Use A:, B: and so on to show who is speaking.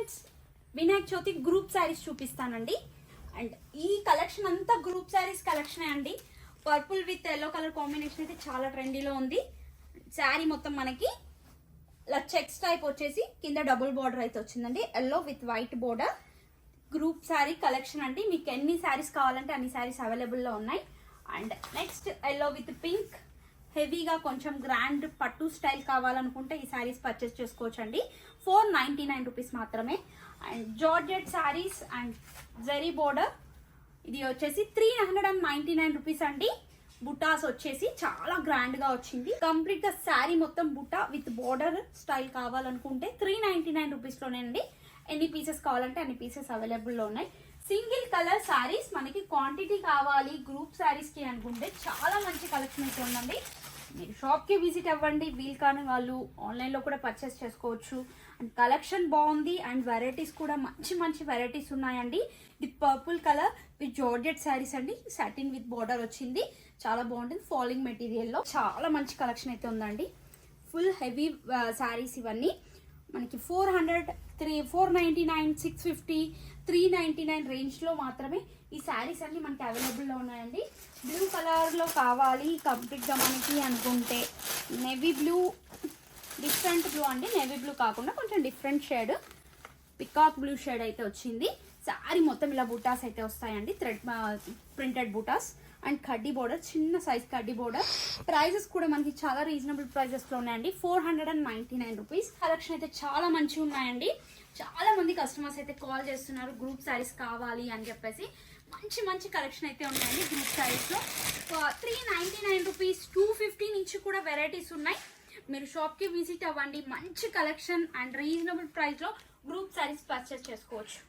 A: Friends, Vinayaka Chavithi group saris చూపిస్తానండి. And ఈ collection అంతా గ్రూప్ శారీస్ కలెక్షన్ అండి. Purple with yellow colour combination అయితే చాలా ట్రెండీలో ఉంది. శారీ మొత్తం మనకి చెక్స్ టైప్ వచ్చేసి కింద డబుల్ బార్డర్ అయితే వచ్చిందండి. Yellow with white border group sari collection అండి. మీకు ఎన్ని శారీస్ కావాలంటే అన్ని శారీస్ అవైలబుల్లో ఉన్నాయి. And next yellow with pink, హెవీగా కొంచెం గ్రాండ్ పట్టు స్టైల్ కావాలనుకుంటే ఈ శారీస్ పర్చేస్ చేసుకోవచ్చు అండి. 499 రూపీస్ మాత్రమే. And georgette saris and zari border, ఇది వచ్చేసి 399 రూపీస్ అండి. బుటాస్ వచ్చేసి చాలా గ్రాండ్ గా వచ్చింది. కంప్లీట్ గా శారీ మొత్తం బుటా విత్ బోర్డర్ స్టైల్ కావాలనుకుంటే 399 రూపీస్ లోనేండి. ఎన్ని పీసెస్ కావాలంటే అన్ని పీసెస్ అవైలబుల్ లో ఉన్నాయి. సింగిల్ కలర్ శారీస్ మనకి క్వాంటిటీ కావాలి గ్రూప్ శారీస్ కి అనుకుంటే చాలా మంచి కలెక్షన్ అయితే ఉందండి. మీరు షాప్ కి విజిట్ అవ్వండి, వీల్ కాని వాళ్ళు ఆన్లైన్ లో కూడా పర్చేస్ చేసుకోవచ్చు. అండ్ కలెక్షన్ బాగుంది అండ్ వెరైటీస్ కూడా మంచి మంచి వెరైటీస్ ఉన్నాయండి. With purple colour with georgette sarees అండి. సాటిన్ విత్ బోర్డర్ వచ్చింది, చాలా బాగుంటుంది. ఫాలింగ్ మెటీరియల్ లో చాలా మంచి కలెక్షన్ అయితే ఉందండి. ఫుల్ హెవీ శారీస్ ఇవన్నీ మనకి 400, 499, 650, 399 రేంజ్ లో మాత్రమే ఈ శారీస్ అన్ని మనకి అవైలబుల్లో ఉన్నాయండి. బ్లూ కలర్ లో కావాలి కంప్లీట్ గా మనకి అనుకుంటే నేవీ బ్లూ, డిఫరెంట్ బ్లూ అండి. నేవీ బ్లూ కాకుండా కొంచెం different shade, peacock blue shade అయితే వచ్చింది. శారీ మొత్తం ఇలా బూటాస్ అయితే వస్తాయండి, థ్రెడ్ ప్రింటెడ్ బూటాస్ అండ్ కడ్డీ బోర్డర్, చిన్న సైజ్ కడ్డీ బోర్డర్. ప్రైజెస్ కూడా మనకి చాలా రీజనబుల్ ప్రైజెస్ లో ఉన్నాయండి. 499 రూపీస్. కలెక్షన్ అయితే చాలా మంచిగా ఉన్నాయండి. చాలా మంది కస్టమర్స్ అయితే కాల్ చేస్తున్నారు గ్రూప్ శారీస్ కావాలి అని చెప్పేసి. మంచి మంచి కలెక్షన్ అయితే ఉన్నాయండి గ్రూప్ శారీస్ లో. 399 రూపీస్, 250 నుంచి కూడా వెరైటీస్ ఉన్నాయి. మీరు షాప్ కి విజిట్ అవ్వండి. మంచి కలెక్షన్ అండ్ రీజనబుల్ ప్రైస్ లో గ్రూప్ శారీస్ పర్చేస్ చేసుకోవచ్చు.